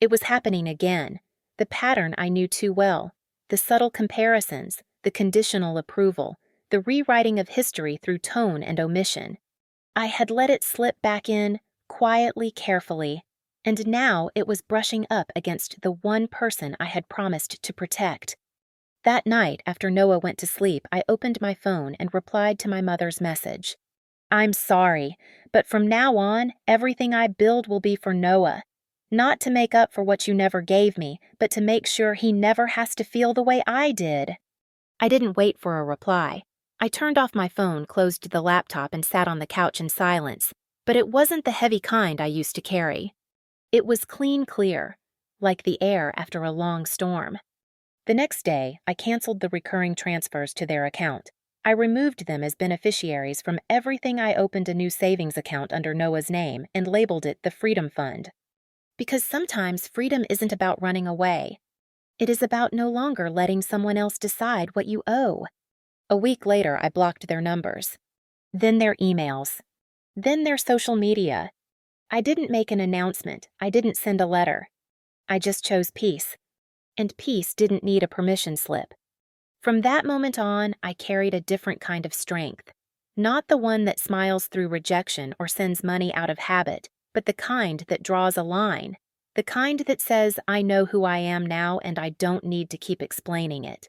It was happening again. The pattern I knew too well. The subtle comparisons, the conditional approval, the rewriting of history through tone and omission. I had let it slip back in, quietly, carefully, and now it was brushing up against the one person I had promised to protect. That night, after Noah went to sleep, I opened my phone and replied to my mother's message. "I'm sorry, but from now on, everything I build will be for Noah. Not to make up for what you never gave me, but to make sure he never has to feel the way I did." I didn't wait for a reply. I turned off my phone, closed the laptop, and sat on the couch in silence. But it wasn't the heavy kind I used to carry. It was clean clear, like the air after a long storm. The next day, I canceled the recurring transfers to their account. I removed them as beneficiaries from everything. I opened a new savings account under Noah's name and labeled it the Freedom Fund. Because sometimes freedom isn't about running away. It is about no longer letting someone else decide what you owe. A week later, I blocked their numbers. Then their emails. Then their social media. I didn't make an announcement. I didn't send a letter. I just chose peace. And peace didn't need a permission slip. From that moment on, I carried a different kind of strength. Not the one that smiles through rejection or sends money out of habit, but the kind that draws a line. The kind that says, "I know who I am now and I don't need to keep explaining it."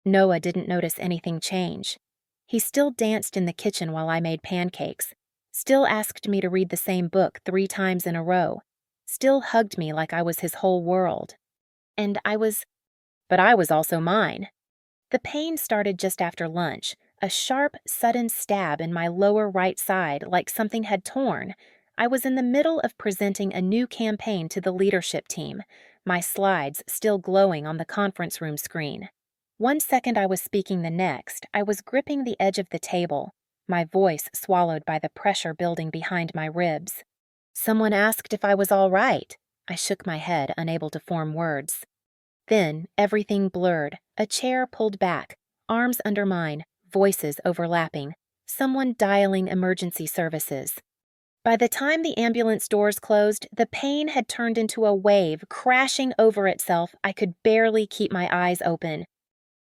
Noah didn't notice anything change. He still danced in the kitchen while I made pancakes, still asked me to read the same book 3 times in a row, still hugged me like I was his whole world. And but I was also mine. The pain started just after lunch, a sharp, sudden stab in my lower right side like something had torn. I was in the middle of presenting a new campaign to the leadership team, my slides still glowing on the conference room screen. One second I was speaking, the next, I was gripping the edge of the table, my voice swallowed by the pressure building behind my ribs. Someone asked if I was all right. I shook my head, unable to form words. Then, everything blurred, a chair pulled back, arms under mine, voices overlapping, someone dialing emergency services. By the time the ambulance doors closed, the pain had turned into a wave crashing over itself. I could barely keep my eyes open.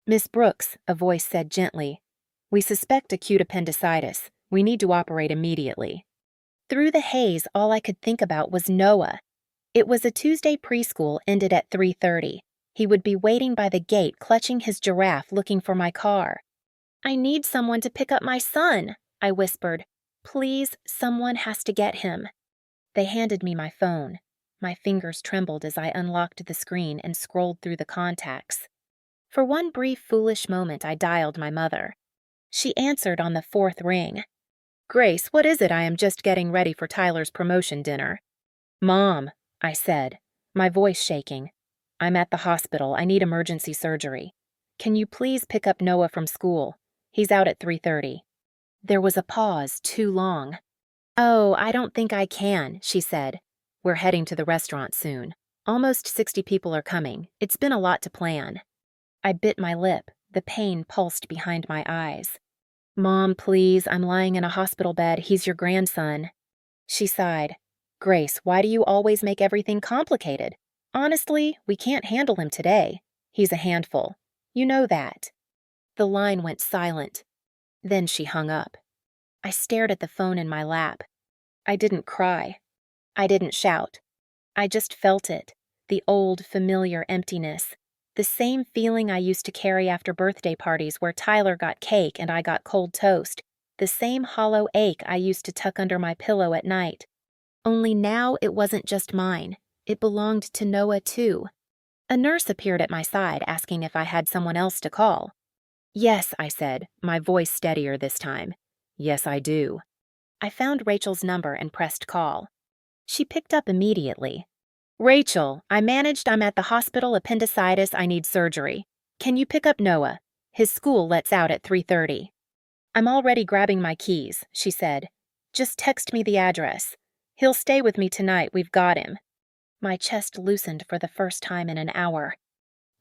"Miss Brooks," a voice said gently, "we suspect acute appendicitis. We need to operate immediately." Through the haze, all I could think about was Noah. It was a Tuesday preschool, ended at 3:30. He would be waiting by the gate, clutching his giraffe, looking for my car. "I need someone to pick up my son," I whispered. "Please, someone has to get him." They handed me my phone. My fingers trembled as I unlocked the screen and scrolled through the contacts. For one brief, foolish moment, I dialed my mother. She answered on the 4th ring. "Grace, what is it? I am just getting ready for Tyler's promotion dinner." "Mom," I said, my voice shaking. "I'm at the hospital. I need emergency surgery. Can you please pick up Noah from school? He's out at 3:30. There was a pause, too long. "Oh, I don't think I can," she said. "We're heading to the restaurant soon. Almost 60 people are coming. It's been a lot to plan." I bit my lip. The pain pulsed behind my eyes. "Mom, please, I'm lying in a hospital bed. He's your grandson." She sighed. "Grace, why do you always make everything complicated? Honestly, we can't handle him today. He's a handful. You know that." The line went silent. Then she hung up. I stared at the phone in my lap. I didn't cry. I didn't shout. I just felt it, the old, familiar emptiness, the same feeling I used to carry after birthday parties where Tyler got cake and I got cold toast, the same hollow ache I used to tuck under my pillow at night. Only now it wasn't just mine. It belonged to Noah, too. A nurse appeared at my side, asking if I had someone else to call. "Yes," I said, my voice steadier this time. "Yes, I do." I found Rachel's number and pressed call. She picked up immediately. "Rachel, I'm at the hospital, appendicitis, I need surgery. Can you pick up Noah? His school lets out at 3:30. "I'm already grabbing my keys," she said. "Just text me the address. He'll stay with me tonight, we've got him." My chest loosened for the first time in an hour.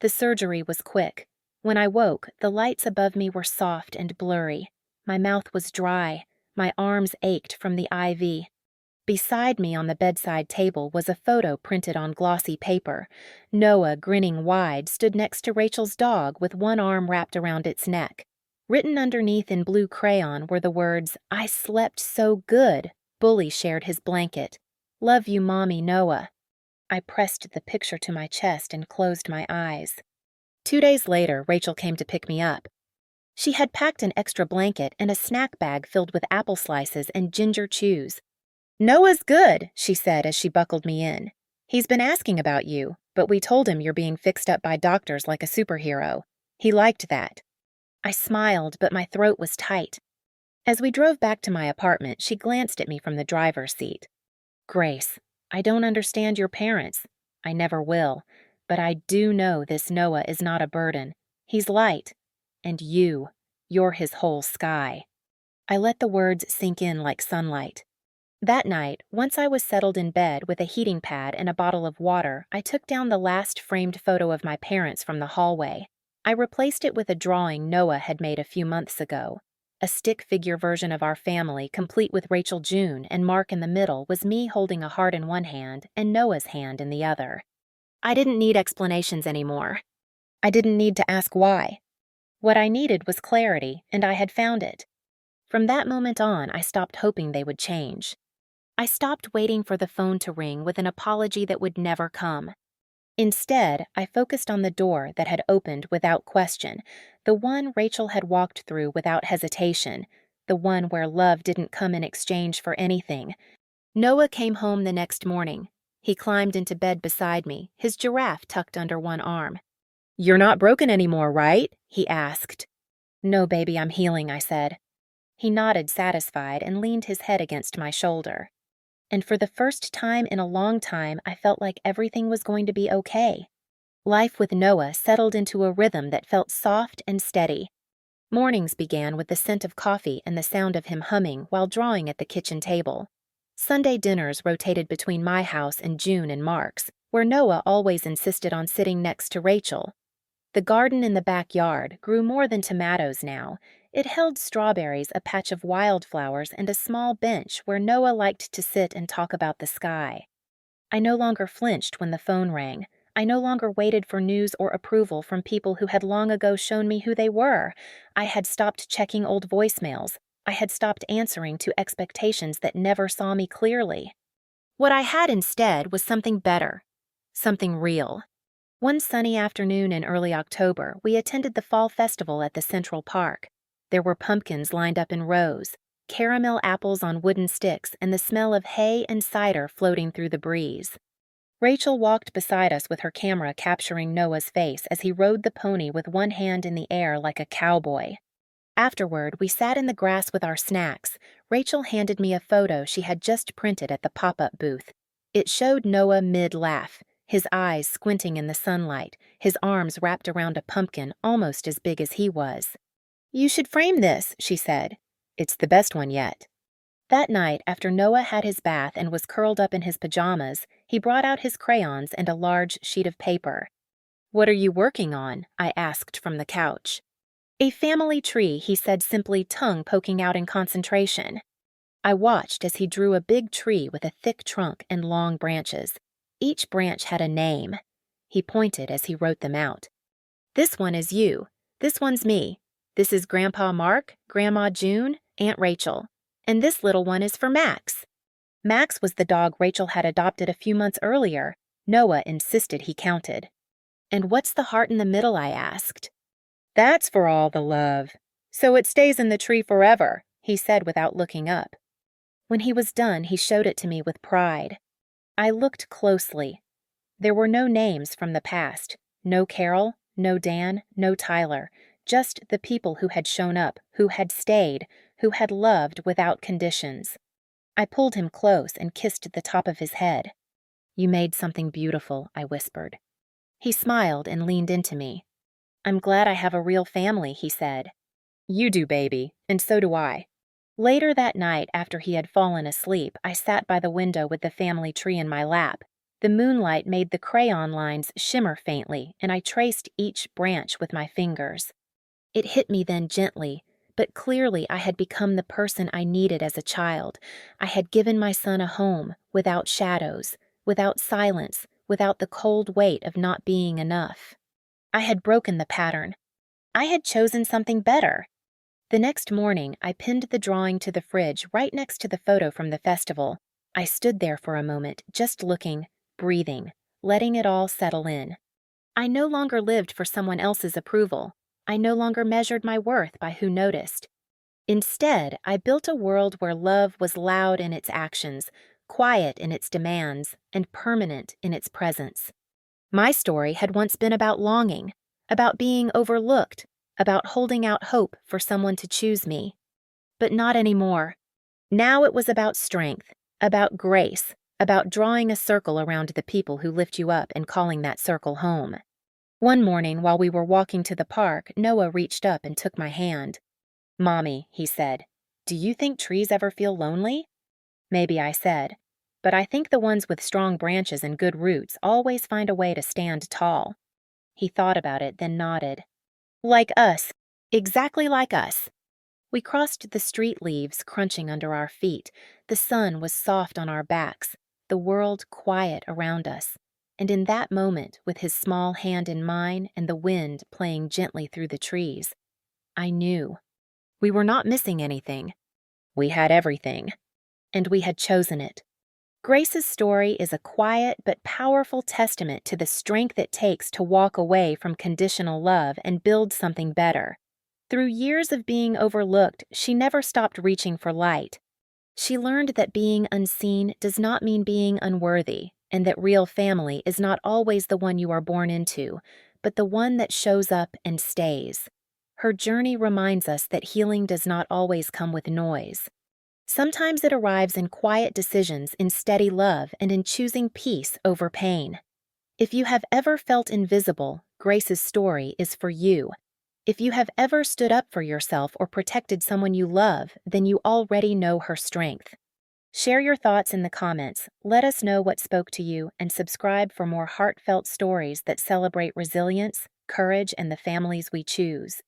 The surgery was quick. When I woke, the lights above me were soft and blurry. My mouth was dry. My arms ached from the IV. Beside me on the bedside table was a photo printed on glossy paper. Noah, grinning wide, stood next to Rachel's dog with one arm wrapped around its neck. Written underneath in blue crayon were the words, "I slept so good. Bully shared his blanket. Love you, Mommy, Noah." I pressed the picture to my chest and closed my eyes. 2 days later, Rachel came to pick me up. She had packed an extra blanket and a snack bag filled with apple slices and ginger chews. "Noah's good," she said as she buckled me in. "He's been asking about you, but we told him you're being fixed up by doctors like a superhero. He liked that." I smiled, but my throat was tight. As we drove back to my apartment, she glanced at me from the driver's seat. "Grace, I don't understand your parents. I never will. But I do know this Noah is not a burden. He's light. And you're his whole sky." I let the words sink in like sunlight. That night, once I was settled in bed with a heating pad and a bottle of water, I took down the last framed photo of my parents from the hallway. I replaced it with a drawing Noah had made a few months ago. A stick figure version of our family, complete with Rachel June and Mark in the middle, was me holding a heart in one hand and Noah's hand in the other. I didn't need explanations anymore. I didn't need to ask why. What I needed was clarity, and I had found it. From that moment on, I stopped hoping they would change. I stopped waiting for the phone to ring with an apology that would never come. Instead, I focused on the door that had opened without question, the one Rachel had walked through without hesitation, the one where love didn't come in exchange for anything. Noah came home the next morning. He climbed into bed beside me, his giraffe tucked under one arm. "You're not broken anymore, right?" he asked. "No, baby, I'm healing," I said. He nodded, satisfied, and leaned his head against my shoulder. And for the first time in a long time, I felt like everything was going to be okay. Life with Noah settled into a rhythm that felt soft and steady. Mornings began with the scent of coffee and the sound of him humming while drawing at the kitchen table. Sunday dinners rotated between my house and June and Mark's, where Noah always insisted on sitting next to Rachel. The garden in the backyard grew more than tomatoes now. It held strawberries, a patch of wildflowers, and a small bench where Noah liked to sit and talk about the sky. I no longer flinched when the phone rang. I no longer waited for news or approval from people who had long ago shown me who they were. I had stopped checking old voicemails. I had stopped answering to expectations that never saw me clearly. What I had instead was something better, something real. One sunny afternoon in early October, we attended the fall festival at the Central Park. There were pumpkins lined up in rows, caramel apples on wooden sticks, and the smell of hay and cider floating through the breeze. Rachel walked beside us with her camera capturing Noah's face as he rode the pony with one hand in the air like a cowboy. Afterward, we sat in the grass with our snacks. Rachel handed me a photo she had just printed at the pop-up booth. It showed Noah mid-laugh, his eyes squinting in the sunlight, his arms wrapped around a pumpkin almost as big as he was. "You should frame this," she said. "It's the best one yet." That night, after Noah had his bath and was curled up in his pajamas, he brought out his crayons and a large sheet of paper. "What are you working on?" I asked from the couch. "A family tree," he said simply, tongue poking out in concentration. I watched as he drew a big tree with a thick trunk and long branches. Each branch had a name. He pointed as he wrote them out. "This one is you. This one's me. This is Grandpa Mark, Grandma June, Aunt Rachel. And this little one is for Max." Max was the dog Rachel had adopted a few months earlier. Noah insisted he counted. "And what's the heart in the middle?" I asked. "That's for all the love. So it stays in the tree forever," he said without looking up. When he was done, he showed it to me with pride. I looked closely. There were no names from the past. No Carol, no Dan, no Tyler. Just the people who had shown up, who had stayed, who had loved without conditions. I pulled him close and kissed the top of his head. "You made something beautiful," I whispered. He smiled and leaned into me. "I'm glad I have a real family," he said. "You do, baby, and so do I." Later that night, after he had fallen asleep, I sat by the window with the family tree in my lap. The moonlight made the crayon lines shimmer faintly, and I traced each branch with my fingers. It hit me then gently, but clearly I had become the person I needed as a child. I had given my son a home, without shadows, without silence, without the cold weight of not being enough. I had broken the pattern. I had chosen something better. The next morning, I pinned the drawing to the fridge right next to the photo from the festival. I stood there for a moment, just looking, breathing, letting it all settle in. I no longer lived for someone else's approval. I no longer measured my worth by who noticed. Instead, I built a world where love was loud in its actions, quiet in its demands, and permanent in its presence. My story had once been about longing, about being overlooked, about holding out hope for someone to choose me. But not anymore. Now it was about strength, about grace, about drawing a circle around the people who lift you up and calling that circle home. One morning, while we were walking to the park, Noah reached up and took my hand. "Mommy," he said, "do you think trees ever feel lonely?" "Maybe," I said, "but I think the ones with strong branches and good roots always find a way to stand tall." He thought about it, then nodded. "Like us. Exactly like us." We crossed the street, leaves crunching under our feet. The sun was soft on our backs, the world quiet around us. And in that moment, with his small hand in mine and the wind playing gently through the trees, I knew. We were not missing anything. We had everything. And we had chosen it. Grace's story is a quiet but powerful testament to the strength it takes to walk away from conditional love and build something better. Through years of being overlooked, she never stopped reaching for light. She learned that being unseen does not mean being unworthy, and that real family is not always the one you are born into, but the one that shows up and stays. Her journey reminds us that healing does not always come with noise. Sometimes it arrives in quiet decisions, in steady love, and in choosing peace over pain. If you have ever felt invisible, Grace's story is for you. If you have ever stood up for yourself or protected someone you love, then you already know her strength. Share your thoughts in the comments, let us know what spoke to you, and subscribe for more heartfelt stories that celebrate resilience, courage, and the families we choose.